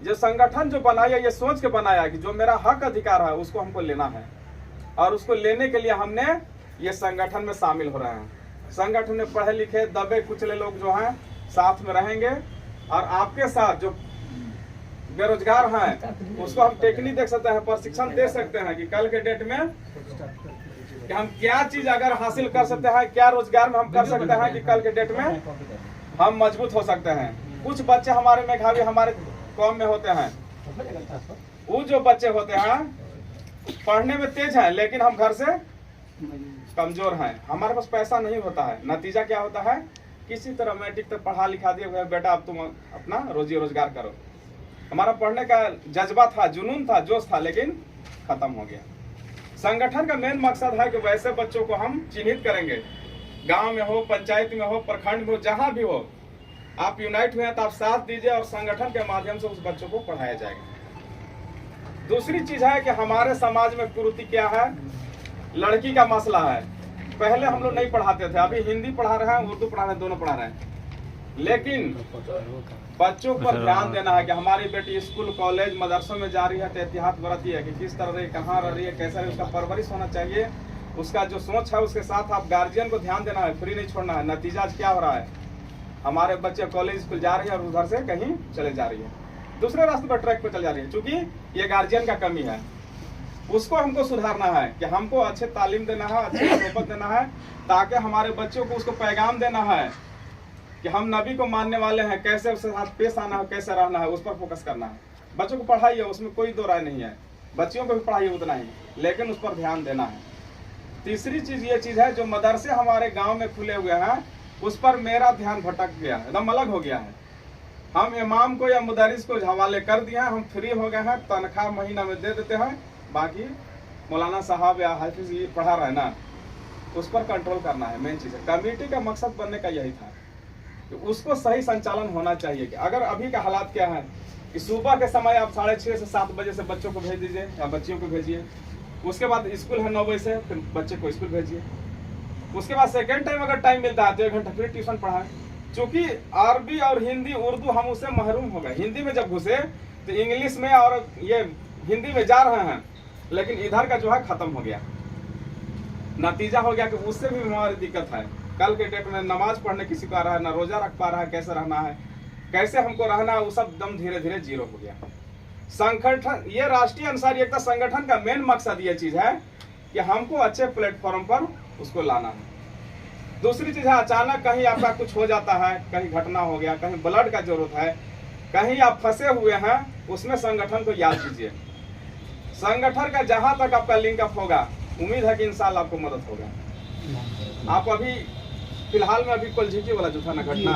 जो संगठन जो बनाया ये सोच के बनाया कि जो मेरा हक अधिकार है उसको हमको लेना है, और उसको लेने के लिए हमने ये संगठन में शामिल हो रहे हैं। संगठन में पढ़े लिखे दबे कुचले लोग जो हैं साथ में रहेंगे, और आपके साथ जो बेरोजगार हैं उसको हम टेक्निक देख सकते हैं, प्रशिक्षण दे सकते हैं कि कल के डेट में कि हम क्या चीज अगर हासिल कर सकते हैं, क्या रोजगार में हम कर सकते हैं कि कल के डेट में हम मजबूत हो सकते हैं। कुछ बच्चे हमारे मेधावी हमारे कौम में होते हैं, वो जो बच्चे होते हैं पढ़ने में तेज हैं लेकिन हम घर से कमजोर हैं, हमारे पास पैसा नहीं होता है। नतीजा क्या होता है, किसी तरह मैट्रिक तक पढ़ा लिखा दिया बेटा अब तुम अपना रोजी रोजगार करो। हमारा पढ़ने का जज्बा था, जुनून था, जोश था, लेकिन खत्म हो गया। संगठन का मेन मकसद है कि वैसे बच्चों को हम चिन्हित करेंगे, गांव में हो, पंचायत में हो, प्रखंड में हो, जहां भी हो, आप यूनाइट हुए हैं तो आप साथ दीजिए और संगठन के माध्यम से उस बच्चों को पढ़ाया जाएगा। दूसरी चीज है कि हमारे समाज में कुरीति क्या है, लड़की का मसला है। पहले हम लोग नहीं पढ़ाते थे, अभी हिंदी पढ़ा रहे हैं, उर्दू पढ़ा रहे हैं, दोनों पढ़ा रहे हैं, लेकिन बच्चों पर ध्यान देना है कि हमारी बेटी स्कूल कॉलेज मदरसों में जा रही है तो एहतियात बरती है कि किस तरह रही, कहाँ रह रही है, कैसा रही, उसका परवरिश होना चाहिए, उसका जो सोच है उसके साथ आप गार्जियन को ध्यान देना है, फ्री नहीं छोड़ना है। नतीजा आज क्या हो रहा है, हमारे बच्चे कॉलेज स्कूल जा रही है और उधर से कहीं चले जा रही है, दूसरे रास्ते पर ट्रैक पर चल जा रही है, क्योंकि ये गार्जियन का कमी है। उसको हमको सुधारना है कि हमको अच्छे तालीम देना है, अच्छे सोबत देना है, ताकि हमारे बच्चों को उसको पैगाम देना है कि हम नबी को मानने वाले हैं, कैसे उसके साथ पेश आना है, कैसे रहना है, उस पर फोकस करना है। बच्चों को पढ़ाइए, उसमें कोई दो राय नहीं है, बच्चियों को भी पढ़ाइए उतना ही, लेकिन उस पर ध्यान देना है। तीसरी चीज ये चीज है, जो मदरसे हमारे गांव में खुले हुए हैं उस पर मेरा ध्यान भटक गया है, एकदम अलग हो गया है। हम इमाम को या मुदरिस को हवाले कर दिया है, हम फ्री हो गए हैं, तनख्वाह महीना में दे देते हैं, बाकी मौलाना साहब या हाफिज ये पढ़ा रहे हैं ना, उस पर कंट्रोल करना है। मेन चीज है, कमेटी का मकसद बनने का यही था कि उसको सही संचालन होना चाहिए। कि अगर अभी का हालात क्या है कि सुबह के समय आप 6:30 से 7 बजे से बच्चों को भेज दीजिए या बच्चियों को भेजिए, उसके बाद स्कूल है 9 बजे से, फिर बच्चे को स्कूल भेजिए, उसके बाद सेकेंड टाइम अगर टाइम मिलता है तो 1 घंटा फिर ट्यूशन पढ़ाएं। चूंकि अरबी और हिंदी उर्दू हम उससे महरूम हो गए, हिंदी में जब घुसे तो इंग्लिश में और ये हिंदी में जा रहे हैं, लेकिन इधर का जो है खत्म हो गया। नतीजा हो गया कि उससे भी हमारी दिक्कत है। कल के डेट में नमाज पढ़ने किसी को आ रहा है, ना रोजा रख पा रहा है, कैसे रहना है, कैसे हमको रहना है, वो सब दम धीरे धीरे जीरो हो गया। संगठन, ये राष्ट्रीय अंसारी एकता संगठन का मेन मकसद ये चीज है कि हमको अच्छे प्लेटफॉर्म पर उसको लाना है। दूसरी चीज है, अचानक कहीं आपका कुछ हो जाता है, कहीं घटना हो गया, कहीं ब्लड का जरूरत है, कहीं आप फंसे हुए हैं, उसमें संगठन को याद कीजिए। संगठन का जहां तक आपका लिंकअप होगा, उम्मीद है कि इंशाल्लाह आपको मदद होगा। आप अभी फिलहाल में अभी कोलझिकी वाला जो था ना घटना,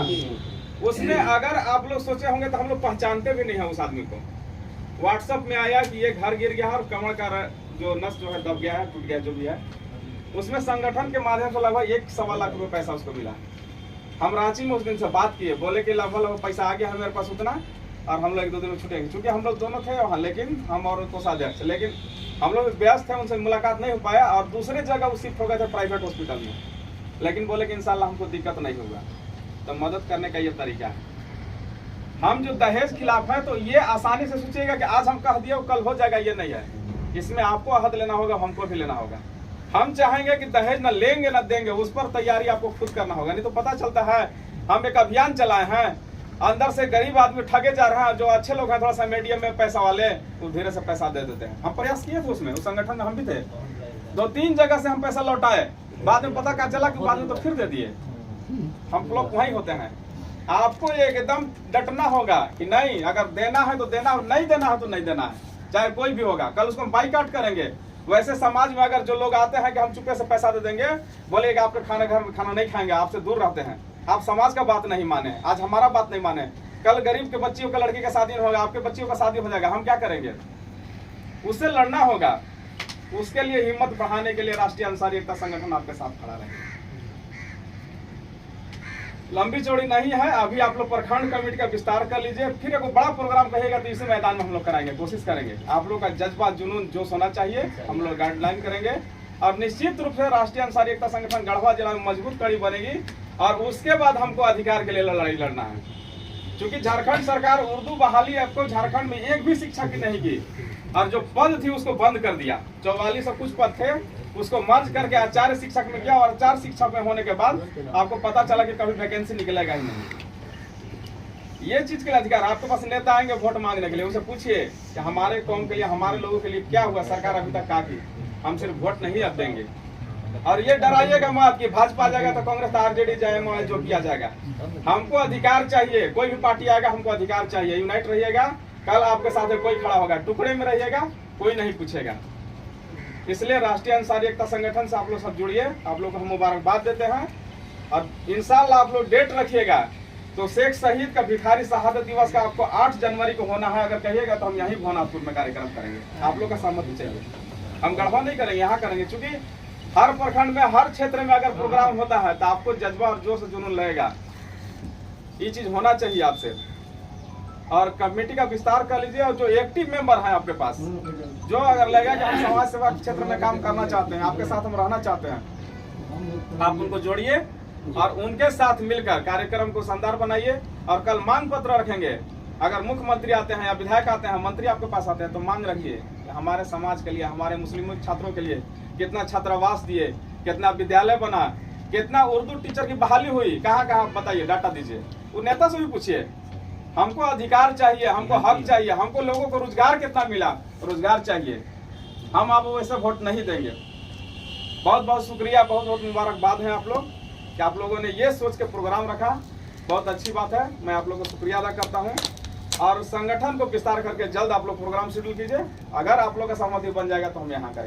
उसमें अगर आप लोग सोचे होंगे तो हम लोग पहचानते भी नहीं है उस आदमी को। व्हाट्सएप में आया कि ये घर गिर गया और कमर का जो नस जो है दब गया है, टूट गया, जो भी है, उसमें संगठन के माध्यम से लगभग 1-1.25 लाख रुपए पैसा उसको मिला। हम रांची में उस दिन से बात किए, बोले कि लगभग पैसा आ गया है मेरे पास उतना, और हम लोग 1-2 दिन में छुटेंगे। चूंकि हम लोग दोनों थे वहाँ, लेकिन हम और कोषाध्यक्ष, लेकिन हम लोग व्यस्त थे, उनसे मुलाकात नहीं हो पाया, और दूसरे जगह वो शिफ्ट हो गए थे प्राइवेट हॉस्पिटल में, लेकिन बोले कि इंशाल्लाह हमको दिक्कत नहीं होगा। तो मदद करने का ये तरीका है। हम जो दहेज खिलाफ है, तो ये आसानी से सोचिएगा कि आज हम कह दिए कल हो जाएगा, ये नहीं है। इसमें आपको अहद लेना होगा, हमको भी लेना होगा। हम चाहेंगे कि दहेज न लेंगे न देंगे, उस पर तैयारी आपको खुद करना होगा। नहीं तो पता चलता है हम एक अभियान चलाए हैं, अंदर से गरीब आदमी ठगे जा रहे हैं, जो अच्छे लोग हैं थोड़ा सा मीडियम में पैसा वाले, वो धीरे से पैसा दे देते हैं। हम प्रयास किए थे उसमें, उस संगठन में हम भी थे, 2-3 जगह से हम पैसा लौटाए, बाद में पता क्या चला कि बाद में तो फिर दे दिए। हम लोग वहीं होते हैं। आपको एकदम डटना होगा कि नहीं, अगर देना है तो देना, नहीं देना है तो नहीं देना है, चाहे कोई भी होगा। कल उसको बाइकाट करेंगे। वैसे समाज में अगर जो लोग आते हैं कि हम चुपके से पैसा दे देंगे, बोलेगा आपके खाना घर में खाना नहीं खाएंगे, आपसे दूर रहते हैं, आप समाज का बात नहीं माने, आज हमारा बात नहीं माने, कल गरीब के बच्चियों का लड़की का शादी होगा, आपके बच्चियों का शादी हो जाएगा, हम क्या करेंगे? उससे लड़ना होगा। उसके लिए हिम्मत बढ़ाने के लिए राष्ट्रीय अंसारी एकता संगठन आपके साथ खड़ा रहेगा। लंबी चौड़ी नहीं है, अभी आप लोग प्रखंड कमेटी का विस्तार कर लीजिए, फिर एक बड़ा प्रोग्राम कहेगा तो इसी मैदान में हम लोग कराएंगे, कोशिश करेंगे। आप लोग का जज्बा जुनून जोश होना चाहिए, हम लोग गाइडलाइन करेंगे, और निश्चित रूप से राष्ट्रीय अंसारी एकता संगठन गढ़वा जिला में मजबूत कड़ी बनेगी, और उसके बाद हमको अधिकार के लिए लड़ाई लड़ना है। क्योंकि झारखंड सरकार उर्दू बहाली आपको झारखंड में एक भी शिक्षक की नहीं की, और जो पद थी उसको बंद कर दिया। 44 और कुछ पद थे उसको मर्ज करके आचार्य शिक्षक में किया, और आचार्य शिक्षक में होने के बाद आपको पता चला कि कभी वैकेंसी निकलेगा ही नहीं। ये चीज के लिए अधिकार, आपके पास नेता आएंगे वोट मांगने के लिए, उनसे पूछिए कि हमारे कौम के लिए, हमारे लोगों के लिए क्या हुआ, सरकार अभी तक क्या की, हम सिर्फ वोट नहीं अब देंगे। और ये डराइएगा मत कि भाजपा जाएगा तो कांग्रेस आरजेडी जाएगा, जो किया जाएगा। हमको अधिकार चाहिए, कोई भी पार्टी आएगा हमको अधिकार चाहिए। यूनाइट रहिएगा, कल आपके साथ कोई खड़ा होगा, टुकड़े में रहिएगा, कोई नहीं पूछेगा। इसलिए राष्ट्रीय अंसारी एकता संगठन से आप लोग सब जुड़िए, आप लोग को हम मुबारकबाद देते हैं। और इंशाल्लाह आप लोग डेट रखिएगा, तो शेख शहीद का भिखारी शहादत दिवस का आपको 8 जनवरी को होना है। अगर कहिएगा तो हम यहीं भुवनाथपुर में कार्यक्रम करेंगे, आप लोग का सहमति चाहिए। हम गढ़वा नहीं करेंगे, यहाँ करेंगे, क्योंकि हर प्रखंड में, हर क्षेत्र में अगर प्रोग्राम होता है तो आपको जज्बा और जोश जुनून लगेगा। ये चीज होना चाहिए आपसे। और कमेटी का विस्तार कर लीजिए, और जो एक्टिव मेंबर हैं आपके पास, जो अगर लगेगा कि हम समाज सेवा क्षेत्र में काम करना चाहते हैं, आपके साथ हम रहना चाहते हैं, आप उनको जोड़िए और उनके साथ मिलकर कार्यक्रम को शानदार बनाइए। और कल मांग पत्र रखेंगे, अगर मुख्यमंत्री आते हैं या विधायक आते हैं, मंत्री आपके पास आते हैं, तो मांग रखिए कि हमारे समाज के लिए, हमारे मुस्लिम छात्रों के लिए कितना छात्रावास दिए, कितना विद्यालय बना, कितना उर्दू टीचर की बहाली हुई, कहाँ कहाँ बताइए, डाटा दीजिए। वो नेता से भी पूछिए। हमको अधिकार चाहिए, हमको हक चाहिए, हमको लोगों को रोजगार कितना मिला, रोजगार चाहिए। हम आप वैसे वोट नहीं देंगे। बहुत बहुत शुक्रिया, बहुत बहुत मुबारकबाद है आप लोग कि आप लोगों ने ये सोच के प्रोग्राम रखा, बहुत अच्छी बात है। मैं आप लोगों को शुक्रिया अदा करता हूँ। और संगठन को विस्तार करके जल्द आप लोग प्रोग्राम शेड्यूल कीजिए। अगर आप लोग का सहमति बन जाएगा तो हम यहाँ करेंगे।